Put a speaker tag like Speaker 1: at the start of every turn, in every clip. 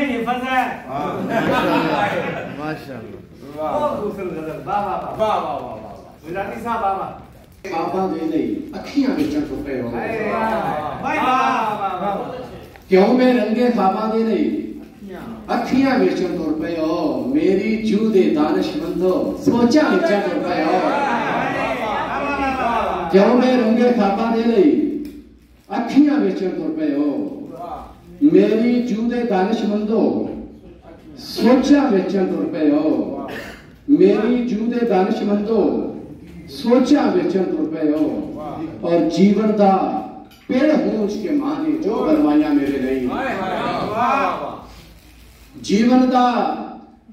Speaker 1: में हिफाजत है।
Speaker 2: माशाअल्लाह
Speaker 1: बहुत खूबसूरत गजल। वाह वाह वाह वाह वाह वाह वाह। गुजराती साहब बाबा
Speaker 3: खाबा दे नहीं अखियां बेचण तो पे हो
Speaker 1: वाह वाह वाह।
Speaker 3: क्यों मैं रंगे खाबा दे नहीं अखियां बेचण तो पे हो मेरी जू दे दानिशमंदो सोचा बेचण तो पे हो क्यों मैं रंगे खाबा दे नहीं अखियां बेचण तो पे हो मेरी जू दे दानिशमंदो सोचा बेचण तो पे हो मेरी जू दे दानिशमंदो सोचा बेचण तो पे हो और जीवन दा पेड़ होंच के माने जो बनवाया मेरे लिए जीवन दा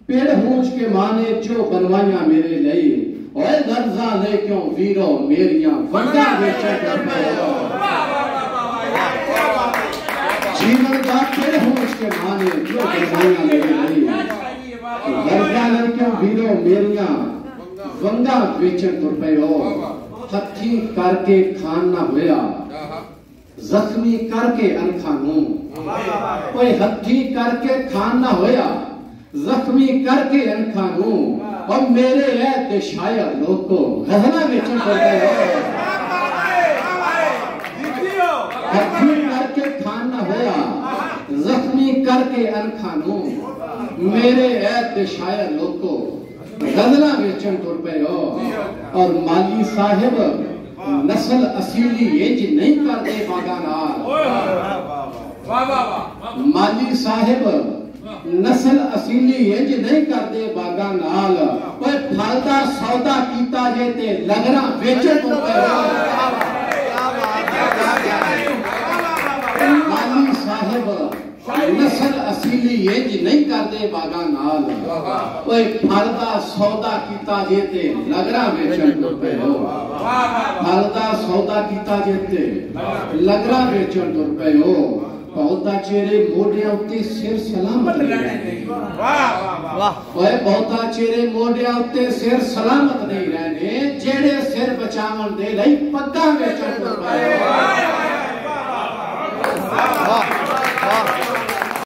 Speaker 3: पेड़ होंच के माने जो बनवाया मेरे लिए और दर्जा ले क्यों वीरो मेरियां वंडा बेचण तो पे हो जीवन दा पेड़ होंच के माने जो बनवाया मेरे लिए दर्जा ले क्यों वीरो मेरियां वंगा बेचण तो पे हो हथी करके खान ना होया जख्मी करके अनखा नू कोई हथी करके खान ना होया जख्मी करके अनखा नू और मेरे है ते शायर लोग को गजला बेचण तो पे हो हथी करके खान ना होया जख्मी करके अनखा नू मेरे है ते शायर लोग को गजला बेचण तुर पे हो और माली साहिब नस्ल असीली इंज नहीं करते बागा नाल माली साहिब नस्ल असीली इंज नहीं करते बागा नाल ओए फालदा सौदा कीता जे ते लगरा बेचण तुर पे हो माली साहिब नस्ल असीली इंज नहीं करते बागा नाल ओए फलदा सौदा कीता जे ते लगरा बेचण तुर पे हो फलदा सौदा कीता जे ते लगरा बेचण तुर पे हो बहुता चेहरे मोढियां उत्ते सिर सलामत नहीं वाह ओए बहुता चेहरे मोढियां उत्ते सिर सलामत नहीं रहने जेड़े सिर बचावन दे लई पग्गा बेचण तुर पे हो